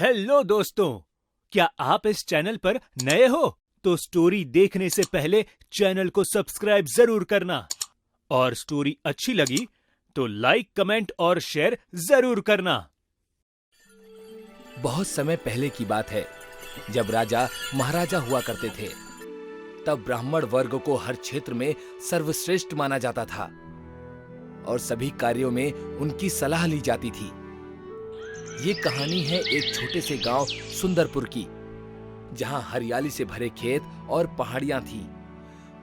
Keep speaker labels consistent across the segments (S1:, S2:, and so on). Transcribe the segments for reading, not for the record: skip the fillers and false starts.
S1: Hello दोस्तों, क्या आप इस चैनल पर नए हो तो स्टोरी देखने से पहले चैनल को सब्सक्राइब जरूर करना और स्टोरी अच्छी लगी तो लाइक, कमेंट और शेयर जरूर करना।
S2: बहुत समय पहले की बात है, जब राजा महाराजा हुआ करते थे। तब ब्राह्मण वर्ग को हर क्षेत्र में सर्वश्रेष्ठ माना जाता था और सभी कार्यों में उनकी सलाह ली जाती थी। ये कहानी है एक छोटे से गांव सुंदरपुर की, जहां हरियाली से भरे खेत और पहाड़ियां थी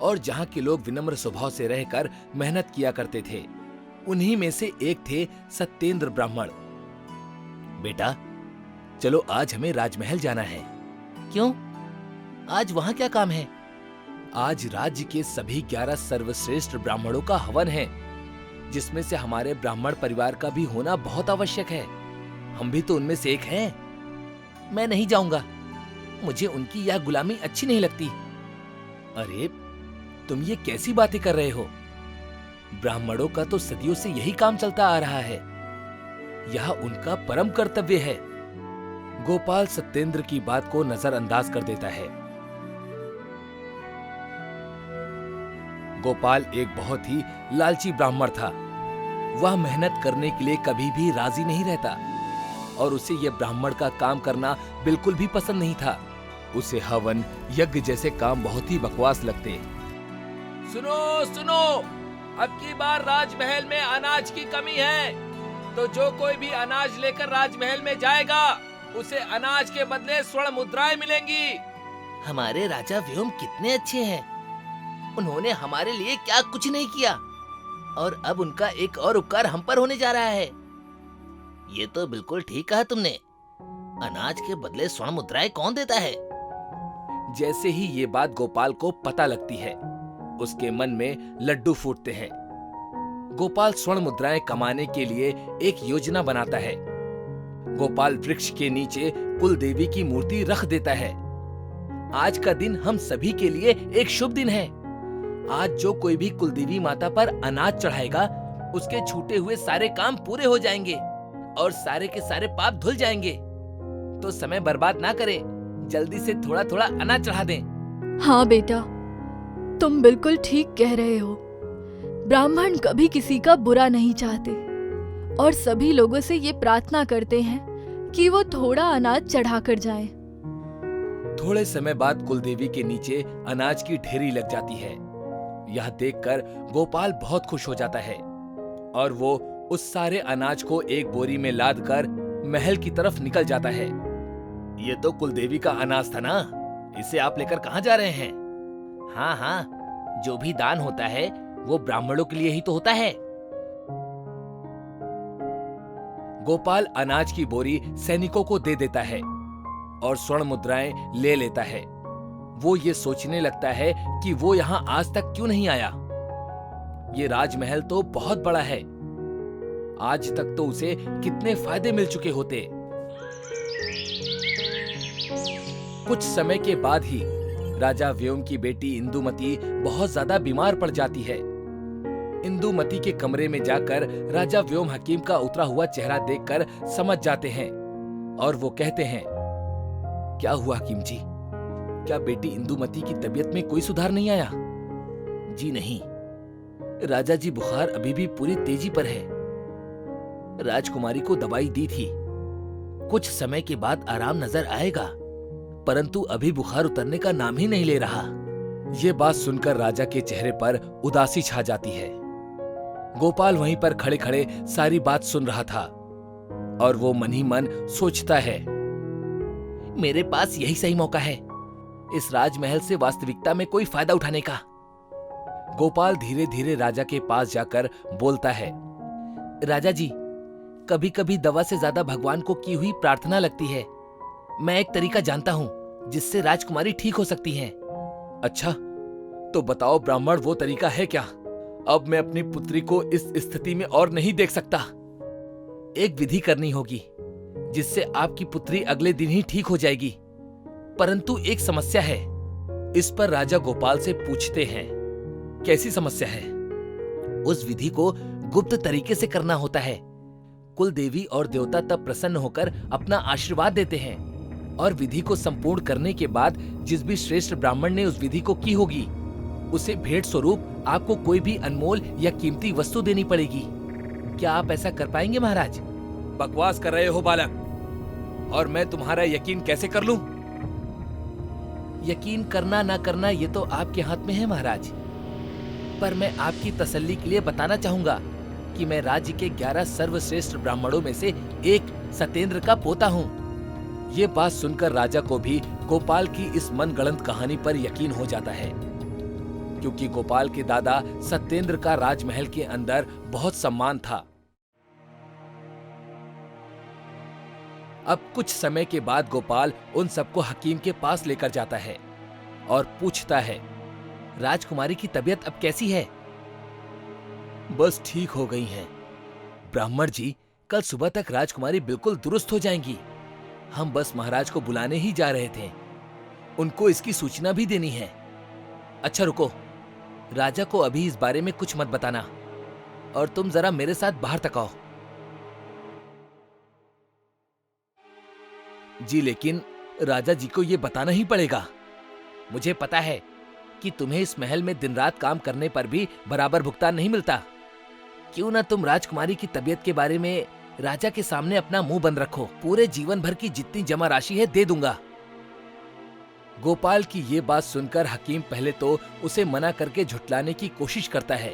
S2: और जहां के लोग विनम्र स्वभाव से रहकर मेहनत किया करते थे। उन्हीं में से एक थे सत्येंद्र ब्राह्मण। बेटा, चलो आज हमें राजमहल जाना है। क्यों? आज वहां क्या काम है? आज राज्य के सभी 11 सर्वश्रेष्ठ ब्राह्मणों का हवन है, जिसमें से हमारे ब्राह्मण परिवार का भी होना बहुत आवश्यक है। हम भी तो उनमें से एक हैं। मैं नहीं जाऊंगा, मुझे उनकी यह गुलामी अच्छी नहीं लगती। अरे, तुम ये कैसी बातें कर रहे हो? ब्राह्मणों का तो सदियों से यही काम चलता आ रहा है। यह उनका परम कर्तव्य है। गोपाल सत्येंद्र की बात को नजरअंदाज कर देता है। गोपाल एक बहुत ही लालची ब्राह्मण था। वह मेहनत करने के लिए कभी भी राजी नहीं रहता और उसे यह ब्राह्मण का काम करना बिल्कुल भी पसंद नहीं था। उसे हवन, यज्ञ जैसे काम बहुत ही बकवास लगते। सुनो सुनो, अब की बार राजमहल में अनाज की कमी है, तो जो कोई भी अनाज लेकर राजमहल में जाएगा उसे अनाज के बदले स्वर्ण मुद्राएं मिलेंगी। हमारे राजा व्योम कितने अच्छे हैं। उन्होंने हमारे लिए क्या कुछ नहीं किया और अब उनका एक और उपकार हम पर होने जा रहा है। ये तो बिल्कुल ठीक कहा तुमने। अनाज के बदले स्वर्ण मुद्राएं कौन देता है? जैसे ही ये बात गोपाल को पता लगती है, उसके मन में लड्डू फूटते हैं। गोपाल स्वर्ण मुद्राएं कमाने के लिए एक योजना बनाता है। गोपाल वृक्ष के नीचे कुल देवी की मूर्ति रख देता है। आज का दिन हम सभी के लिए एक शुभ दिन है। आज जो कोई भी कुलदेवी माता पर अनाज चढ़ाएगा, उसके छूटे हुए सारे काम पूरे हो जाएंगे और सारे के सारे पाप धुल जाएंगे। तो समय बर्बाद ना करें, जल्दी से थोड़ा थोड़ा अनाज चढ़ा दें।
S3: हाँ बेटा, तुम बिल्कुल ठीक कह रहे हो। ब्राह्मण कभी किसी का बुरा नहीं चाहते और सभी लोगों से ये प्रार्थना करते हैं कि वो थोड़ा अनाज चढ़ा कर जाएं।
S2: थोड़े समय बाद कुलदेवी के नीचे अनाज की ढेरी लग जाती है। यह देखकर गोपाल बहुत खुश हो जाता है और वो उस सारे अनाज को एक बोरी में लाद कर महल की तरफ निकल जाता है। ये तो कुलदेवी का अनाज था ना, इसे आप लेकर कहाँ जा रहे हैं? हाँ हाँ, जो भी दान होता है वो ब्राह्मणों के लिए ही तो होता है। गोपाल अनाज की बोरी सैनिकों को दे देता है और स्वर्ण मुद्राएं ले लेता है। वो ये सोचने लगता है कि वो यहाँ आज तक क्यों नहीं आया। ये राजमहल तो बहुत बड़ा है, आज तक तो उसे कितने फायदे मिल चुके होते। कुछ समय के बाद ही राजा व्योम की बेटी इंदुमती बहुत ज्यादा बीमार पड़ जाती है। इंदुमती के कमरे में जाकर राजा व्योम हकीम का उतरा हुआ चेहरा देखकर समझ जाते हैं और वो कहते हैं, क्या हुआ हकीम जी? क्या बेटी इंदुमती की तबीयत में कोई सुधार नहीं आया? जी नहीं, राजा जी बुखार अभी भी पूरी तेजी पर है। राजकुमारी को दवाई दी थी, कुछ समय के बाद आराम नजर आएगा, परंतु अभी बुखार उतरने का नाम ही नहीं ले रहा। ये बात सुनकर राजा के चेहरे पर उदासी छा जाती है। गोपाल वहीं पर खड़े खड़े सारी बात सुन रहा था और वो मन ही मन सोचता है, मेरे पास यही सही मौका है इस राजमहल से वास्तविकता में कोई फायदा उठाने का। गोपाल धीरे धीरे राजा के पास जाकर बोलता है, राजा जी, कभी कभी दवा से ज्यादा भगवान को की हुई प्रार्थना लगती है। मैं एक तरीका जानता हूँ जिससे राजकुमारी ठीक हो सकती है। अच्छा, तो बताओ ब्राह्मण, वो तरीका है क्या? अब मैं अपनी पुत्री को इस स्थिति में और नहीं देख सकता। एक विधि करनी होगी जिससे आपकी पुत्री अगले दिन ही ठीक हो जाएगी, परंतु एक समस्या है। इस पर राजा गोपाल से पूछते हैं, कैसी समस्या है? उस विधि को गुप्त तरीके से करना होता है, कुल देवी और देवता तब प्रसन्न होकर अपना आशीर्वाद देते हैं और विधि को संपूर्ण करने के बाद जिस भी श्रेष्ठ ब्राह्मण ने उस विधि को की होगी उसे भेंट स्वरूप आपको कोई भी अनमोल या कीमती वस्तु देनी पड़ेगी। क्या आप ऐसा कर पाएंगे महाराज? बकवास कर रहे हो बालक, और मैं तुम्हारा यकीन कैसे कर लूं? यकीन करना ना करना ये तो आपके हाथ में है महाराज, पर मैं आपकी तसल्ली के लिए बताना चाहूंगा कि मैं राज्य के 11 सर्वश्रेष्ठ ब्राह्मणों में से एक सत्येंद्र का पोता हूँ। ये बात सुनकर राजा को भी गोपाल की इस मनगढ़ंत कहानी पर यकीन हो जाता है, क्योंकि गोपाल के दादा सत्येंद्र का राजमहल के अंदर बहुत सम्मान था। अब कुछ समय के बाद गोपाल उन सबको हकीम के पास लेकर जाता है और पूछता है, राजकुमारी की तबीयत अब कैसी है? बस ठीक हो गई हैं। ब्राह्मण जी, कल सुबह तक राजकुमारी बिल्कुल दुरुस्त हो जाएंगी। हम बस महाराज को बुलाने ही जा रहे थे, उनको इसकी सूचना भी देनी है। अच्छा रुको, राजा को अभी इस बारे में कुछ मत बताना और तुम जरा मेरे साथ बाहर तक आओ। जी लेकिन राजा जी को ये बताना ही पड़ेगा। मुझे पता है कि तुम्हें इस महल में दिन रात काम करने पर भी बराबर भुगतान नहीं मिलता। क्यों ना तुम राजकुमारी की तबीयत के बारे में राजा के सामने अपना मुंह बंद रखो। पूरे जीवन भर की जितनी जमा राशि है दे दूंगा। गोपाल की ये बात सुनकर हकीम पहले तो उसे मना करके झुठलाने की कोशिश करता है,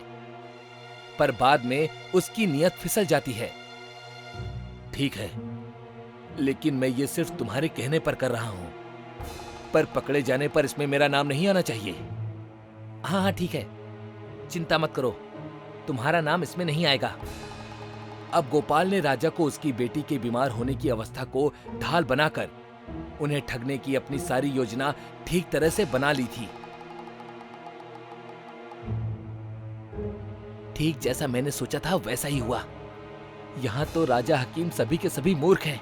S2: पर बाद में उसकी नीयत फिसल जाती है। ठीक है, लेकिन मैं ये सिर्फ तुम्हारे कहने पर कर रहा हूं, पर पकड़े जाने पर इसमें मेरा नाम नहीं आना चाहिए। हाँ हाँ ठीक है, चिंता मत करो, तुम्हारा नाम इसमें नहीं आएगा। अब गोपाल ने राजा को उसकी बेटी के बीमार होने की अवस्था को ढाल बनाकर उन्हें ठगने की अपनी सारी योजना ठीक तरह से बना ली थी। ठीक जैसा मैंने सोचा था वैसा ही हुआ। यहां तो राजा हकीम सभी के सभी मूर्ख हैं।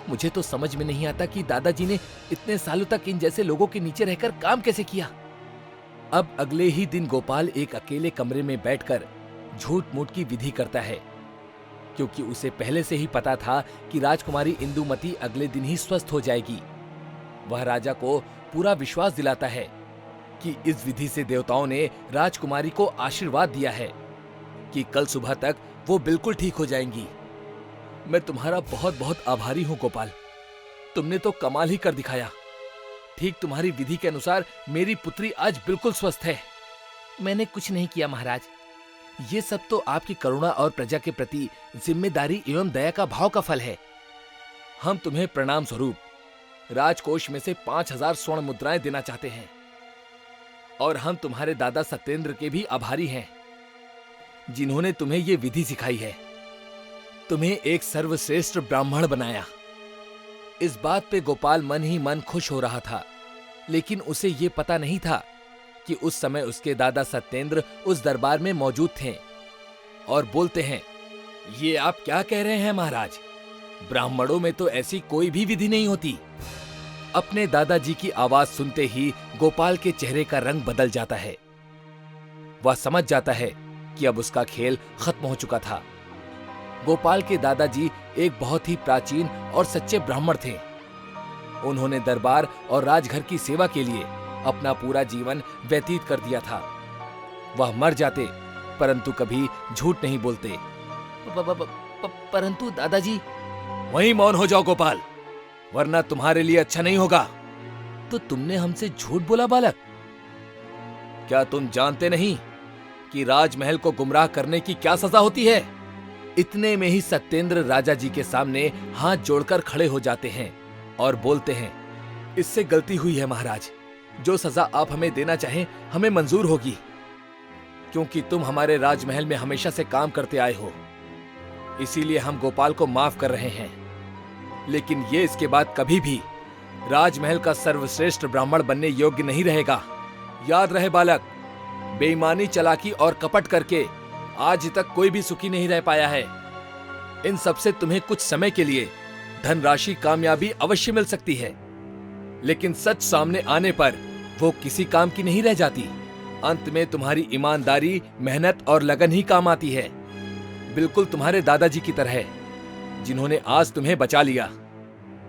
S2: मुझे तो समझ में नहीं आता कि दादाजी ने इतने सालों तक इन जैसे लोगों के नीचे रहकर काम कैसे किया। अब अगले ही दिन गोपाल एक अकेले कमरे में बैठकर झूठ मूठ की विधि करता है, क्योंकि उसे पहले से ही पता था कि राजकुमारी इंदुमती अगले दिन ही स्वस्थ हो जाएगी। वह राजा को पूरा विश्वास दिलाता है कि इस विधि से देवताओं ने राजकुमारी को आशीर्वाद दिया है कि कल सुबह तक वो बिल्कुल ठीक हो जाएंगी। मैं तुम्हारा बहुत बहुत आभारी हूं गोपाल, तुमने तो कमाल ही कर दिखाया। ठीक तुम्हारी विधि के अनुसार मेरी पुत्री आज बिल्कुल स्वस्थ है। मैंने कुछ नहीं किया महाराज, ये सब तो आपकी करुणा और प्रजा के प्रति जिम्मेदारी एवं दया का भाव का फल है। हम तुम्हें प्रणाम स्वरूप राजकोष में से 5000 स्वर्ण मुद्राएं देना चाहते हैं, और हम तुम्हारे दादा सत्येंद्र के भी आभारी हैं, जिन्होंने तुम्हें ये विधि सिखाई है, तुम्हें एक सर्वश्रेष्ठ ब्राह्मण बनाया। इस बात पे गोपाल मन ही मन खुश हो रहा था, लेकिन उसे ये पता नहीं था कि उस समय उसके दादा सत्येंद्र उस दरबार में मौजूद थे और बोलते हैं, ये आप क्या कह रहे हैं महाराज? ब्राह्मणों में तो ऐसी कोई भी विधि नहीं होती। अपने दादाजी की आवाज सुनते ही गोपाल के चेहरे का रंग बदल जाता है। वह समझ जाता है कि अब उसका खेल खत्म हो चुका था। गोपाल के दादाजी एक बहुत ही प्राचीन और सच्चे ब्राह्मण थे। उन्होंने दरबार और राजघर की सेवा के लिए अपना पूरा जीवन व्यतीत कर दिया था। वह मर जाते परंतु कभी झूठ नहीं बोलते। परंतु दादाजी। वहीं मौन हो जाओ गोपाल, वरना तुम्हारे लिए अच्छा नहीं होगा। तो तुमने हमसे झूठ बोला बालक? क्या तुम जानते नहीं कि राजमहल को गुमराह करने की क्या सजा होती है? इतने में ही सत्येंद्र राजा जी के सामने हाथ जोड़कर खड़े हो जाते हैं और बोलते हैं, इससे गलती हुई है महाराज। जो सजा आप हमें देना चाहें हमें मंजूर होगी, क्योंकि तुम हमारे राजमहल में हमेशा से काम करते आए हो। इसीलिए हम गोपाल को माफ कर रहे हैं, लेकिन ये इसके बाद कभी भी राजमहल का सर्वश्रेष्ठ ब्राह्मण बनने योग्य नहीं रहेगा। याद रहे बालक, बेईमानी, चालाकी और कपट करके आज तक कोई भी सुखी नहीं रह पाया है। इन सब से तुम्हें कुछ समय के लिए धनराशि, कामयाबी अवश्य मिल सकती है, लेकिन सच सामने आने पर वो किसी काम की नहीं रह जाती। अंत में तुम्हारी ईमानदारी, मेहनत और लगन ही काम आती है। बिल्कुल तुम्हारे दादाजी की तरह, जिन्होंने आज तुम्हें बचा लिया।